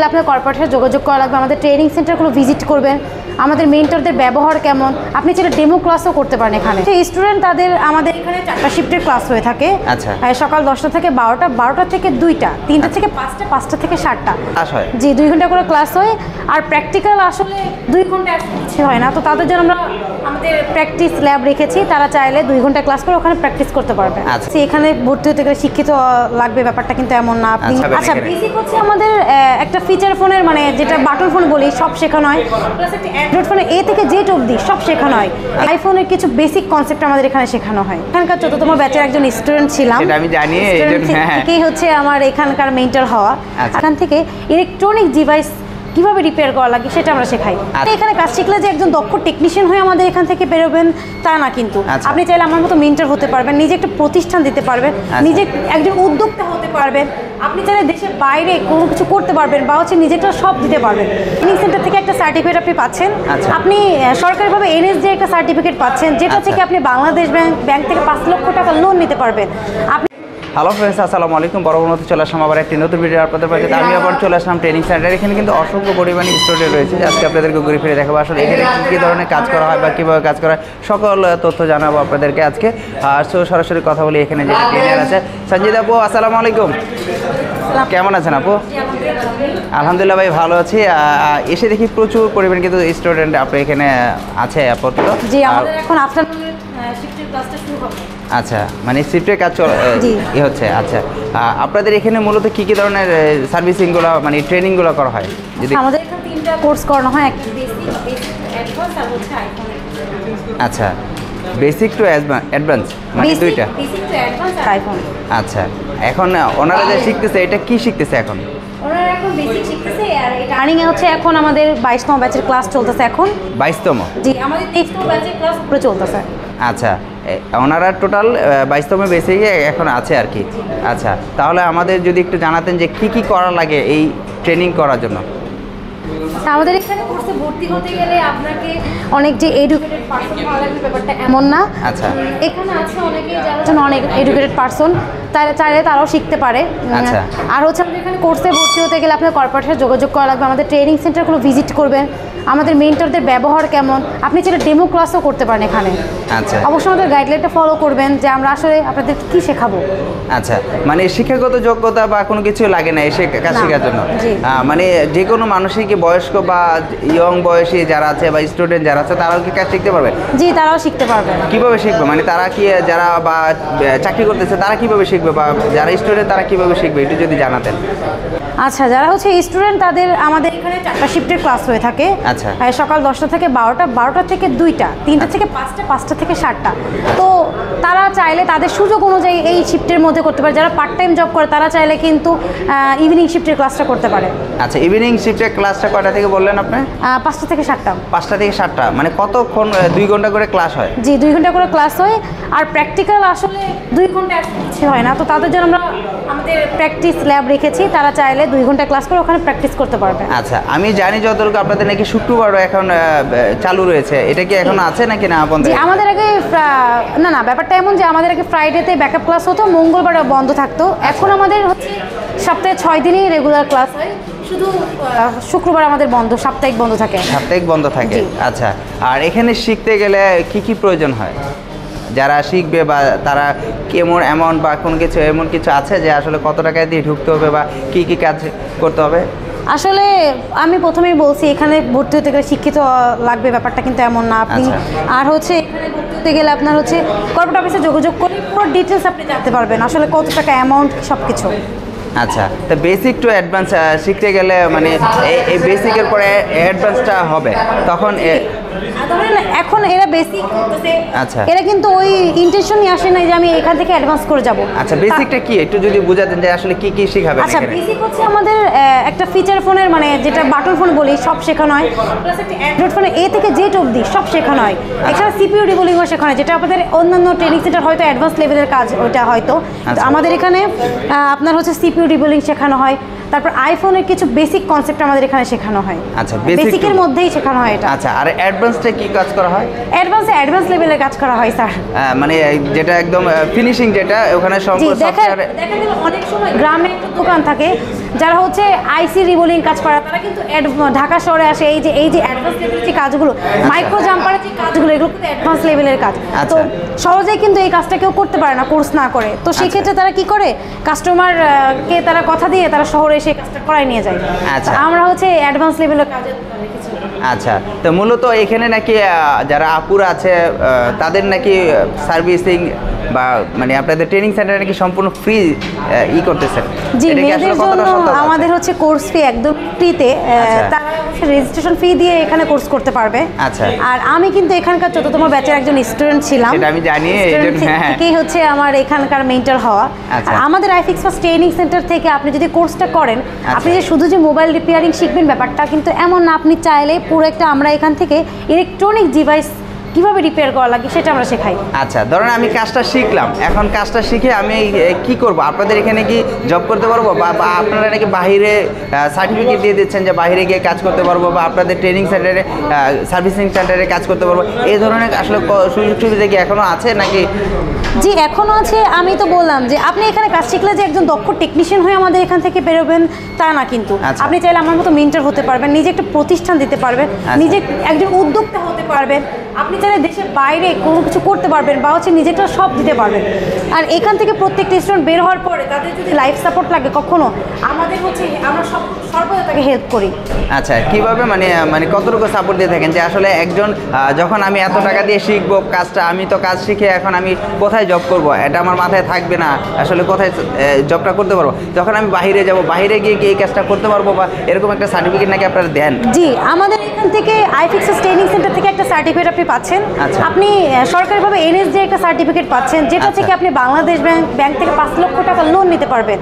আপনার কর্পোরেটে যোগাযোগ করা লাগবে, আমাদের ট্রেনিং সেন্টারগুলো ভিজিট করবেন, আমাদের মেন্টরদের ব্যবহার কেমন, আপনি চাইলে ডেমো ক্লাসও করতে পারেন এখানে। স্টুডেন্ট তাদের আমাদের এখানে 4টা শিফটের ক্লাস হয়ে থাকে। আচ্ছা, সকাল 10টা থেকে 12টা, 12টা থেকে 2টা, 3টা থেকে 5টা, 5টা থেকে 7টা জি 2 ঘন্টা করে ক্লাস হয়। আর প্র্যাকটিক্যাল আসলে 2 ঘন্টা কিছু হয় না, তো তাদের জন্য আমরা আমাদের প্র্যাকটিস ল্যাব রেখেছি, তারা চাইলে 2 ঘন্টা ক্লাস করে ওখানে প্র্যাকটিস করতে পারবে। এখানে ভর্তি হতে গেলে শিক্ষিত লাগবে ব্যাপারটা কিন্তু এমন না। আপনি আচ্ছা বেসিক হচ্ছে আমাদের একটা ফিচার ফোনের মানে যেটা বাটন ফোন বলি সব শেখানো হয়, প্লাস একটা অ্যান্ড্রয়েড ফোনে এ থেকে জেড অবধি সব শেখানো হয়। আইফোনের কিছু বেসিক কনসেপ্ট আমাদের এখানে শেখানো হয়। এখানকার ৪তম ব্যাচের একজন স্টুডেন্ট ছিলাম, সেটা আমি জানি, এটাই হচ্ছে আমার এখানকার মেন্টর হওয়া। এখান থেকে ইলেকট্রনিক ডিভাইস কিভাবে রিপেয়ার করা লাগে সেটা আমরা শেখাই। এখানে কাজ শিখলে যে একজন দক্ষ টেকনিশিয়ান হয়ে আমাদের এখান থেকে বেরোবেন তা না, কিন্তু আপনি চাইলে আমার মতো মেন্টর হতে পারবেন, নিজে একটা প্রতিষ্ঠান দিতে পারবেন, নিজে একজন উদ্যোক্তা হতে পারবেন, আপনি চাইলে দেশের বাইরে কোনো কিছু করতে পারবেন বা হচ্ছে নিজেটা সব দিতে পারবেন। ট্রেনিং সেন্টার থেকে একটা সার্টিফিকেট আপনি পাচ্ছেন, আপনি সরকারিভাবে এনএসডি একটা সার্টিফিকেট পাচ্ছেন, যেটা থেকে আপনি বাংলাদেশ ব্যাংক থেকে 5 লক্ষ টাকা লোন নিতে পারবেন। আপনি হ্যালো ফ্রেন্ডস, আসসালামু আলাইকুম। বরাবর চলে আসলাম আবার একটি নতুন ভিডিও আপনাদের পাশে। আমি আবার চলে আসলাম ট্রেনিং সেন্টার। এখানে কিন্তু অসংখ্য পরিমাণে স্টুডেন্ট রয়েছে, আজকে আপনাদেরকে ঘুরে ফিরে দেখাবো আসলে এখানে কী ধরনের কাজ করা হয় বা কীভাবে কাজ করা হয় সকল তথ্য জানাবো আপনাদেরকে আজকে। আর সরাসরি কথা বলি, এখানে যে ট্রেনার আছে সঞ্জিত আপু, আসসালামু আলাইকুম, কেমন আছেন আপু? আলহামদুলিল্লাহ ভাই, ভালো আছি। এসে দেখি প্রচুর পরিমাণে কিন্তু স্টুডেন্ট আপনি এখানে আছে আপাতত। জি, আমাদের এখন আফটারনুনের শিফটের ক্লাসটা শুরু হবে। আচ্ছা, মানে শিফটের কাজ হচ্ছে। আচ্ছা, আপনাদের এখানে মূলত কী কী ধরনের সার্ভিসিংগুলো মানে ট্রেনিংগুলো করা হয়? যদি আমাদের এখানে 3টা কোর্স করানো হয়, একটা বেসিক অ্যাডভান্স আর হচ্ছে আইফোন। আচ্ছা, বেসিক টু অ্যাডভান্স মানে দুইটা, বেসিক টু অ্যাডভান্স আর আইফোন। আচ্ছা, এখন ওনারা যে শিখতেছে এটা কি শিখতেছে এখন? ওনারা এখন বেসিক শিখতেছে, আর এটা রানিং এ হচ্ছে এখন আমাদের 22তম ব্যাচের ক্লাস চলতেছে এখন। 22তম? জি, আমাদের 23তম ব্যাচের ক্লাস পুরো চলতেছে। আচ্ছা, ওনারা টোটাল 22তম বেসিকে এখন আছে আর কি। আচ্ছা, তাহলে আমাদের যদি একটু জানাতেন যে কি কি করা লাগে এই ট্রেনিং করার জন্য। আমাদের এখানে কোর্সে ভর্তি হতে গেলে আপনাকে অনেক যে এডুকেটেড পারসন হওয়া লাগবে ব্যাপারটা এমন না। আচ্ছা, এখানে আছে অনেকেই যারা জন্য অনেক এডুকেটেড পারসন, তারা চাইলে তারাও শিখতে পারে। আর হচ্ছে আমাদের এখানে কোর্সে ভর্তি হতে গেলে আপনার কর্পোরেটে যোগাযোগ করা লাগবে, আমাদের ট্রেনিং সেন্টারগুলো ভিজিট করবেন, আমাদের মেন্টরদের ব্যবহার কেমন, আপনি চাইলে ডেমো ক্লাসও করতে পারেন এখানে। আচ্ছা, অবশ্যই আমাদের গাইডলাইনটা ফলো করবেন যে আমরা আসলে আপনাদের কী শেখাবো। আচ্ছা, মানে শিক্ষাগত যোগ্যতা বা কোনো কিছু লাগে না এসে কাজ শেখার জন্য? মানে যে কোনো মানুষই কি বয়স্ক বা ইয়ং বয়সী যারা আছে বা স্টুডেন্ট যারা আছে তারাও কি কাজ শিখতে পারবে? জি, তারাও শিখতে পারবে। কিভাবে শিখবে মানে তারা কি যারা বা চাকরি করতেছে তারা কিভাবে শিখবে বা যারা স্টুডেন্ট তারা কিভাবে শিখবে একটু যদি জানাতেন। আচ্ছা, যারা হচ্ছে স্টুডেন্ট তাদের আমাদের এখানে 4টা শিফটের ক্লাস হয়ে থাকে। আচ্ছা, সকাল 10টা থেকে 12টা, 12টা থেকে 2টা, 3টা থেকে 5টা, 5টা থেকে 7টা। তো তারা চাইলে তাদের সুযোগ অনুযায়ী এই শিফটের মধ্যে করতে পারে। যারা পার্ট টাইম জব করে তারা চাইলে কিন্তু ইভিনিং শিফটের ক্লাসটা করতে পারে। আচ্ছা, ইভিনিং শিফটের ক্লাসটা কয়টা থেকে বললেন আপনি? 5টা থেকে 7টা। 5টা থেকে 7টা, মানে কতক্ষণ? 2 ঘন্টা করে ক্লাস হয়? জি, 2 ঘন্টা করে ক্লাস হয়। আর প্র্যাকটিক্যাল আসলে 2 ঘন্টা কিছু হয় না, তো তাদের জন্য আমরা আমাদের প্র্যাকটিস ল্যাব রেখেছি, তারা চাইলে 2 ঘন্টা ক্লাস করে ওখানে প্র্যাকটিস করতে পারবে। আচ্ছা, আমি জানি যতটুকু আপনাদের নাকি শুক্রবারও এখন চালু রয়েছে, এটা কি এখন আছে নাকি না? জি, আমাদের আগে না ব্যাপারটা এমন যে আমাদের আগে ফ্রাইডেতে ব্যাকআপ ক্লাস হতো, মঙ্গলবার বন্ধ থাকতো। এখন আমাদের হচ্ছে সপ্তাহে 6 দিনই রেগুলার ক্লাস হয়, শুধু শুক্রবার আমাদের বন্ধ, সাপ্তাহিক বন্ধ থাকে। সাপ্তাহিক বন্ধ থাকে। আচ্ছা, আর এখানে শিখতে গেলে কি কি প্রয়োজন হয়? যারা শিখবে বা তারা কেমন অ্যামাউন্ট বা কোনো কিছু এমন কিছু আছে যে আসলে কত টাকা দিয়ে ঢুকতে হবে বা কি কি কাজ করতে হবে? আসলে আমি প্রথমেই বলছি এখানে ভর্তি হতে গেলে শিক্ষিত লাগবে ব্যাপারটা কিন্তু এমন না। আপনি আর হচ্ছে এখানে ভর্তি হতে গেলে আপনার হচ্ছে কর্পোরেট অফিসে যোগাযোগ করে পুরো ডিটেলস আপনি জানতে পারবেন আসলে কত টাকা অ্যামাউন্ট সব কিছু। আচ্ছা, তো বেসিক টু অ্যাডভান্স শিখতে গেলে মানে এই বেসিকের পরে অ্যাডভান্সটা হবে তখন ধরেন এখন এরা বেসিক করতেছে। আচ্ছা, এরা কিন্তু ওই ইন্টেনশনই আসে না যে আমি এখান থেকে অ্যাডভান্স করে যাব। আচ্ছা, বেসিকটা কি একটু যদি বুঝাতেন যে আসলে কি কি শেখাবেন? আচ্ছা, বেসিক হচ্ছে আমাদের একটা ফিচার ফোনের মানে যেটা বাটন ফোন বলি সব শেখানো হয়, প্লাস একটা অ্যান্ড্রয়েড ফোনে এ থেকে জেড অবধি সব শেখানো হয়। এছাড়া সিপিইউ ডিবলিংও শেখানো হয়, যেটা আপনাদের অন্যান্য ট্রেনিং সেন্টার হয়তো অ্যাডভান্স লেভেলের কাজ ওইটা হয়তো। আমাদের এখানে আপনার হচ্ছে সিপিইউ ডিবলিং শেখানো হয়, তারপর আইফোনের কিছু বেসিক কনসেপ্ট আমাদের এখানে শেখানো হয়। আচ্ছা, বেসিকের মধ্যেই শেখানো হয় এটা। আচ্ছা, আর অ্যাডভান্সটা কি কাজ করা হয়? অ্যাডভান্স লেভেলের কাজ করা হয় স্যার। মানে যেটা একদম ফিনিশিং, যেটা ওখানে সম্পূর্ণ সফটওয়্যার। দেখা গেল অনেক সময় গ্রামে একটা দোকান থাকে যারা হচ্ছে আইসি রিবোলিং কাজ করে, তারা কিন্তু ঢাকা শহরে আসে এই যে অ্যাডভান্স লেভেলের যে কাজগুলো, মাইক্রো জাম্পারের যে কাজগুলো, এগুলো কিন্তু অ্যাডভান্স লেভেলের কাজ। তো সহজেই কিন্তু এই কাজটা কেউ করতে পারে না কোর্স না করে। তো সেই ক্ষেত্রে তারা কি করে, কাস্টমারকে তারা কথা দিয়ে তারা শহরে এসে কাজটা করায় নিয়ে যায়। আমরা হচ্ছে অ্যাডভান্স লেভেলের কাজের রেখেছি। আচ্ছা, তো মূলত এখানে নাকি যারা আপুরা আছে তাদের নাকি সার্ভিসিং বা মানে আপনাদের ট্রেনিং সেন্টারে নাকি সম্পূর্ণ ফ্রি করতেছেন? জি, মেয়েদের জন্য আমাদের হচ্ছে কোর্স ফি একদম ফ্রিতে, তারা রেজিস্ট্রেশন ফি দিয়ে এখানে কোর্স করতে পারবে। আচ্ছা, আর আমি কিন্তু এখানকার 14তম ব্যাচের একজন স্টুডেন্ট ছিলাম, সেটা আমি জানি, এইটাই হচ্ছে আমার এখানকার মেন্টর হওয়া। আমাদের আইফিক্স ফার্স্ট ট্রেনিং সেন্টার থেকে আপনি যদি কোর্সটা করেন, আপনি যে শুধু যে মোবাইল রিপেয়ারিং শিখবেন ব্যাপারটা কিন্তু এমন না। আপনি চাইলে পুরো একটা, আমরা এখান থেকে ইলেকট্রনিক ডিভাইস কিভাবে রিপেয়ার করা লাগে সেটা আমরা শেখাই। আচ্ছা, ধরেন আমি কাজটা শিখলাম, এখন কাজটা শিখে আমি কি করব? আপনাদের এখানে কি জব করতে পারবো, বা আপনারা নাকি বাইরে সার্টিফিকেট দিয়ে দিচ্ছেন যে বাইরে গিয়ে কাজ করতে পারবো, বা আপনাদের ট্রেনিং সেন্টারে সার্ভিসিং সেন্টারে কাজ করতে পারবো? এই ধরনের আসলে সুযোগ সুবিধা কি এখনো আছে নাকি? জি, এখনও আছে। আমি তো বললাম যে আপনি এখানে কাজ শিখলে যে একজন দক্ষ টেকনিশিয়ান হয়ে আমাদের এখান থেকে বেরোবেন তা না, কিন্তু আপনি চাইলে আমার মতো মেন্টর হতে পারবেন, নিজে একটা প্রতিষ্ঠান দিতে পারবেন, নিজে একজন উদ্যোক্তা হতে পারবেন, আপনি চাইলে দেশের বাইরে কোনো কিছু করতে পারবেন, বা হচ্ছে নিজেটা সব দিতে পারবেন। আর এখান থেকে প্রত্যেকটা স্টুডেন্ট বের হওয়ার পরে তাদের যদি লাইফ সাপোর্ট লাগে কখনো, আমাদের হচ্ছে আমরা সর্বদা তাকে হেল্প করি। আচ্ছা, কিভাবে মানে কতটুকু সাপোর্ট দিয়ে থাকেন? যে আসলে একজন যখন আমি এত টাকা দিয়ে শিখবো কাজটা, আমি তো কাজ শিখে এখন আমি কোথায় জব করব, এটা আমার মাথায় থাকবে না, আসলে কোথায় জবটা করতে পারবো, যখন আমি বাইরে যাব, বাইরে গিয়ে কি এই কাজটা করতে পারবো, বা এরকম একটা সার্টিফিকেট নাকি আপনারা দেন? জি, আমাদের এখান থেকে আইফিক্স ট্রেনিং সেন্টার থেকে একটা সার্টিফিকেট আপনি পাচ্ছেন। আপনি সরকারিভাবে এনএসডি একটা সার্টিফিকেট পাচ্ছেন, যেটা থেকে আপনি বাংলাদেশ ব্যাংক থেকে 5 লক্ষ টাকা লোন নিতে পারবেন।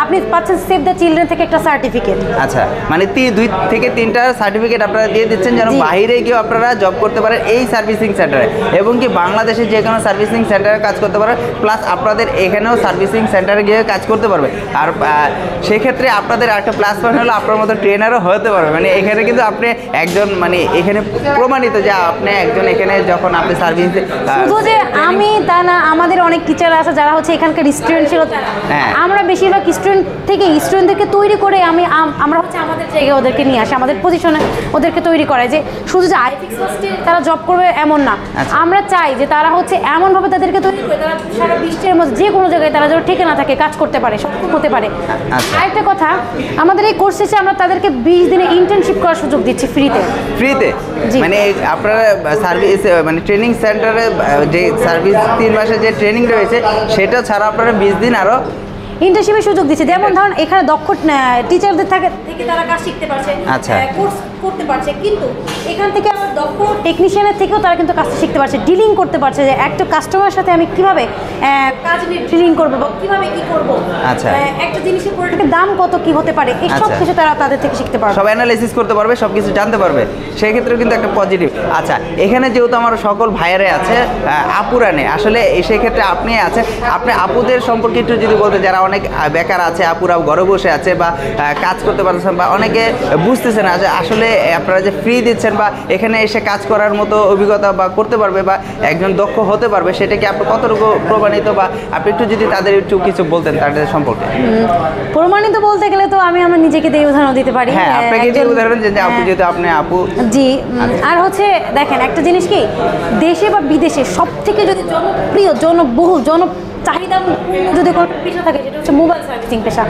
আপনি পাচ্ছেন সেভ দ্য চিলড্রেন থেকে একটা সার্টিফিকেট। আচ্ছা, মানে 2 থেকে 3টা সার্টিফিকেট আপনারা দিয়ে দিচ্ছেন যেন বাইরে গিয়ে আপনারা জব করতে পারেন এই সার্ভিসিং সেন্টারে, এবং কি বাংলাদেশে যে কোনো সার্ভিসিং সেন্টারে কাজ করতে পারেন, প্লাস আপনাদের এখানেও সার্ভিসিং সেন্টারে গিয়ে কাজ করতে পারবে। আর সেক্ষেত্রে আপনাদের একটা প্লাস পয়েন্ট হলো আপনার মতো ট্রেনারও হতে পারবে। মানে এখানে কিন্তু আপনি একজন, মানে এখানে প্রমাণিত যে আপনি একজন, এখানে যখন আপনি সার্ভিস শুধু যে আমি তা না, আমাদের অনেক টিচার আছে যারা হচ্ছে এখানকার স্টুডেন্ট ছিল। আমরা বেশিরভাগ স্টুডেন্টদেরকে তৈরি করে আমরা হচ্ছে আমাদের জায়গায় ওদেরকে নিয়ে আসি, আমাদের পজিশনে ওদেরকে তৈরি করাই যে শুধু যে আইফিক্স ফার্স্টে তারা জব করবে এমন না। আমরা চাই যে তারা হচ্ছে এমনভাবে তাদেরকে তৈরি করে তারা সারা বিশ্বের মধ্যে যে কোনো জায়গায় তারা যেন ঠেকে না থাকে, কাজ করতে পারে, সক্ষম হতে পারে। আরেকটা কথা, আমাদের এই কোর্স শেষে আমরা তাদেরকে 20 দিনে ইন্টার্নশিপ করার সুযোগ দিচ্ছি ফ্রিতে। মানে আপনারা সার্ভিস, মানে ট্রেনিং সেন্টারে যে সার্ভিস 3 মাসের যে ট্রেনিং রয়েছে সেটা ছাড়া আপনারা 20 দিন আরও ইন্টার্নশিপের সুযোগ দিচ্ছে। যেমন ধরুন এখানে দক্ষ টিচারদের থেকে তারা কাজ শিখতে পারছে, কোর্স করতে পারছে, কিন্তু এখান থেকে আমার দক্ষ টেকনিশিয়ানের থেকেও তারা কিন্তু কাজটা শিখতে পারছে, ডিলিং করতে পারছে, যে একটা কাস্টমারের সাথে আমি কিভাবে কাজ নিয়ে ডিলিং করবো বা কিভাবে কি করবো, একটা জিনিসের প্রোডাক্টের দাম কত কি হতে পারে, এই সব কিছু তারা তাদের থেকে শিখতে পারবে, সব অ্যানালাইসিস করতে পারবে, সব কিছু জানতে পারবে। সেক্ষেত্রেও কিন্তু একটা পজিটিভ। আচ্ছা, এখানে যেহেতু আমার সকল ভাইয়ারে আছে, আপুরা নেই, আসলে সেক্ষেত্রে আপনি আছে, আপনি আপুদের সম্পর্কে একটু যদি বলতে, যারা অনেক বেকার আছে, আপুরা ঘরে বসে আছে বা কাজ করতে পারছেন, বা অনেকে বুঝতেছে না যে আসলে আপনারা যে ফ্রি দিচ্ছেন বা এখানে এসে কাজ করার মতো অভিজ্ঞতা বা করতে পারবে বা একজন দক্ষ হতে পারবে, সেটা কি আপনি কতটুকু প্রমাণিত, বা আপনি একটু যদি তাদের একটু কিছু বলতেন তাদের সম্পর্কে? প্রমাণিত বলতে গেলে তো আমি আমার নিজেকে দিয়ে উদাহরণ দিতে পারি। হ্যাঁ, আপনাকে দিয়ে উদাহরণ, যে আপু, যেহেতু আপনি আপু। জি, আর হচ্ছে দেখেন একটা জিনিস কি, দেশে বা বিদেশে সব থেকে যদি জনপ্রিয়, জনবহুল, চাহিদা যদি কোনো পেশা থাকে সেটা হচ্ছে মোবাইল সার্ভিসিং পেশা।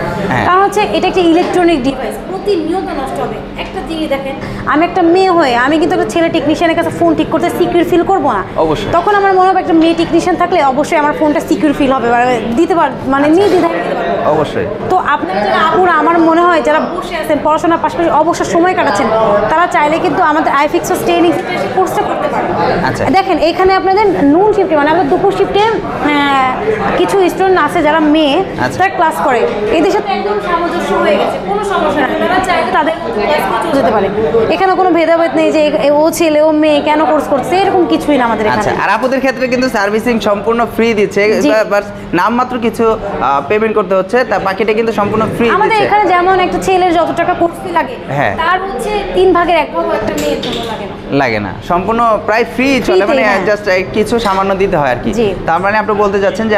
কারণ হচ্ছে এটা একটা ইলেকট্রনিক ডিভাইস, প্রতিনিয়ত নষ্ট হবে। একটা জিনিস দেখেন, আমি একটা মেয়ে হয়ে আমি কিন্তু একটা ছেলে টেকনিশিয়ানের কাছে ফোন ঠিক করতে সিকিউর ফিল করবো না। অবশ্যই। তখন আমার মনে হবে একটা মেয়ে টেকনিশিয়ান থাকলে অবশ্যই আমার ফোনটা সিকিউর ফিল হবে, দিতে পার, মানে নির্দ্বিধায় দিতে পারবো। অবশ্যই। তো আপনারা যারা আপুরা, আমার মনে হয় যারা বসে আছেন পড়াশোনার পাশাপাশি অবসর সময় কাটাচ্ছেন, তারা চাইলে কিন্তু আমাদের আইফিক্স ট্রেনিং কোর্সটা করতে পারেন। আচ্ছা, দেখেন এখানে আপনাদের নুন শিফটে, মানে আমাদের দুপুর শিফটে কিছু স্টুডেন্ট আছে যারা মেয়ে আচ্ছা। তারা ক্লাস করে, এই দেশে তো একদম সামঞ্জস্য হয়ে গেছে, কোনো সমস্যা নেই, তারা চাইলে তাদের ক্লাস করে চলে যেতে পারে। এখানে কোনো ভেদাভেদ নেই যে ও ছেলে ও মেয়ে কেন কোর্স করছে, এরকম কিছুই না আমাদের আচ্ছা, এখানে। আর আপুদের ক্ষেত্রে কিন্তু সার্ভিসিং সম্পূর্ণ ফ্রি দিচ্ছে, জি। বাট নামমাত্র কিছু পেমেন্ট করতে হচ্ছে, তা বাকিটা কিন্তু সম্পূর্ণ ফ্রি আমাদের দিচ্ছে। এখানে যেমন একটা ছেলের যত টাকা কোর্স ফি লাগে, হ্যাঁ। তার হচ্ছে 3 ভাগের 1 ভাগ একটা মেয়ের জন্য লাগে না। লাগে না, সম্পূর্ণ প্রায় ফ্রি চলে, Free-তেই, মানে হ্যাঁ। জাস্ট কিছু সামান্য দিতে হয় আর কি। জি। তার মানে আপনি বলতে যাচ্ছেন যে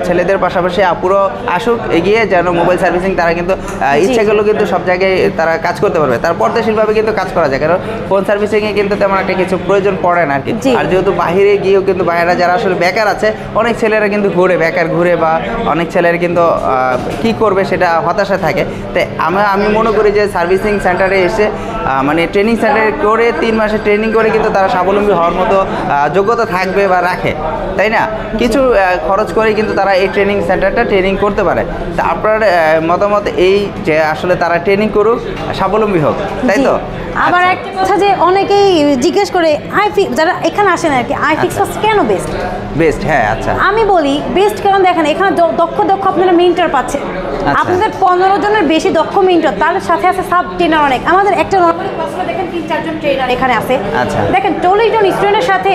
ছেলেদের পাশাপাশি আপুরও আসুক এগিয়ে, যেন মোবাইল সার্ভিসিং তারা কিন্তু ইচ্ছে করলেও কিন্তু সব জায়গায় তারা কাজ করতে পারবে, তার পর্দাশীলভাবে কিন্তু কাজ করা যায়, কারণ ফোন সার্ভিসিংয়ে কিন্তু তেমন একটা কিছু প্রয়োজন পড়ে না আর কি। জি। আর যেহেতু বাইরে গিয়েও কিন্তু বাইরে যারা আসলে বেকার আছে, অনেক ছেলেরা কিন্তু ঘুরে বেকার ঘুরে, বা অনেক ছেলেরা কিন্তু কি করবে সেটা হতাশা থাকে। তাই আমি মনে করি যে সার্ভিসিং সেন্টারে এসে মানে ট্রেনিং সেন্টারে করে 3 মাসের ট্রেনিং করে কিন্তু তারা স্বাবলম্বী হওয়ার মতো যোগ্যতা থাকবে বা রাখে, তাই না? কিছু খরচ করে কিন্তু তারা এই ট্রেনিং সেন্টারটা ট্রেনিং করতে পারে। তা আপনার মতামত এই যে আসলে তারা ট্রেনিং করুক, স্বাবলম্বী হোক, তাই তো? আবার আচ্ছা। একটা কথা যে অনেকেই জিজ্ঞেস করে যারা এখানে আসেন আর কি, আইফিক্স কেন বেস্ট? বেস্ট, হ্যাঁ, আচ্ছা। আমি বলি বেস্ট কারণ দেখেন এখানে দক্ষ আপনারা মেন্টর পাচ্ছেন, আচ্ছা। আপনাদের 15 জনের বেশি দক্ষ মেন্টর, তার সাথে আছে সাব ট্রেনার অনেক। আমাদের একটা নর্মালি ক্লাসে দেখেন 3-4 জন ট্রেনার এখানে আছে। আচ্ছা। দেখেন 40 জন স্টুডেন্টের সাথে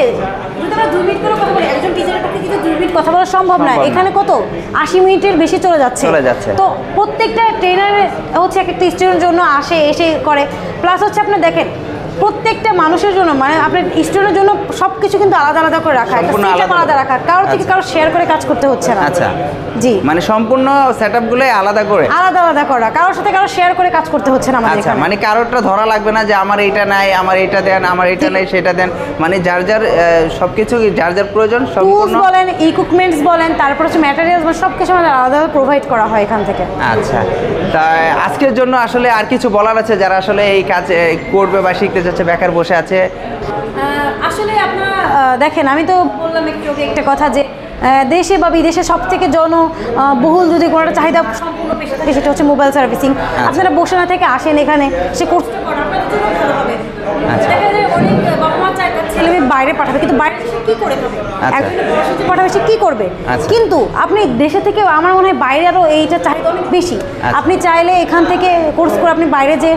যদি আমরা 2 মিনিট করে কথা বলি, একজন টিচারের পক্ষে কিন্তু 2 মিনিট কথা বলা সম্ভব না। সম্ভব না। এখানে কত 80 মিনিটের বেশি চলে যাচ্ছে। তো প্রত্যেকটা ট্রেনার হচ্ছে এক একটা স্টুডেন্টের জন্য এসে করে, প্লাস হচ্ছে আপনার দেখেন প্রত্যেকটা মানুষের জন্য, মানে আপনার স্টুডেন্টের জন্য সব কিছু কিন্তু আলাদা আলাদা করে রাখা, একটা সম্পূর্ণ সিস্টেম আলাদা রাখা, কারো থেকে আচ্ছা। কারো শেয়ার করে কাজ করতে হচ্ছে না। আচ্ছা। জি, মানে সম্পূর্ণ সেটআপগুলোই আলাদা করে, আলাদা আলাদা করা, কারোর সাথে কারো শেয়ার করে কাজ করতে হচ্ছে না আমাদের আচ্ছা। এখানে। মানে কারোরটা ধরা লাগবে না যে আমার এইটা নাই, আমার এইটা দেন, আমার এইটা নাই সেটা দেন, মানে যার যার সবকিছু যার যার প্রয়োজন টুলস সম্পূর্ণ। বলেন, ইকুইপমেন্টস বলেন, তারপর হচ্ছে ম্যাটেরিয়ালস বলেন, সব কিছু আমাদের আলাদা প্রোভাইড করা হয় এখান থেকে। আচ্ছা, তাই আজকের জন্য আসলে আর কিছু বলার আছে যারা আসলে এই কাজ করবে বা শিখতে যাচ্ছে, বেকার বসে আছে? আসলে আপনারা দেখেন, আমি তো বললাম একটু আগে একটা কথা যে দেশে বা বিদেশে সব থেকে জনবহুল যদি কোনো একটা চাহিদা সম্পূর্ণ পেশা থাকে সেটা হচ্ছে মোবাইল সার্ভিসিং। আপনারা বসে না থেকে আসেন এখানে, সে কোর্সটা করেন, আপনাদের জন্য ভালো হবে। আচ্ছা। দেখা যায় অনেক বাবা মা চায় তার ছেলে মেয়ে বাইরে পাঠাবে, কিন্তু বাইরে সে কী করে খাবে? আচ্ছা। একজনের পড়াশোনা পাঠাবে, সে কী করবে? আচ্ছা। কিন্তু আপনি দেশে থেকে, আমার মনে হয় বাইরে আরও এইটা চাহিদা অনেক বেশি। আচ্ছা। আপনি চাইলে এখান থেকে কোর্স করে আপনি বাইরে যে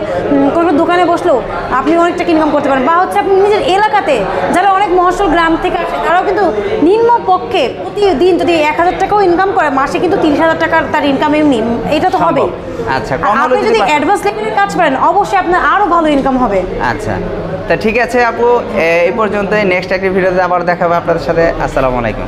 কোনো দোকানে বসলেও আপনি অনেক টাকা ইনকাম করতে পারেন, বা হচ্ছে আপনি নিজের এলাকাতে যারা অনেক মহাশল গ্রাম থেকে আসে তারাও কিন্তু নিম্ন পক্ষে প্রতিদিন যদি 1000 টাকাও ইনকাম করে, মাসে কিন্তু 30,000 টাকার তার ইনকাম এমনি, এটা তো হবে। আচ্ছা, কম হলে আপনি যদি পারেন। অ্যাডভান্স লেভেলের কাজ করেন অবশ্যই আপনার আরও ভালো ইনকাম হবে। আচ্ছা, তা ঠিক আছে আপু, এই পর্যন্তই। নেক্সট একটা ভিডিওতে আবার দেখা হবে আপনাদের সাথে। আসসালামু আলাইকুম।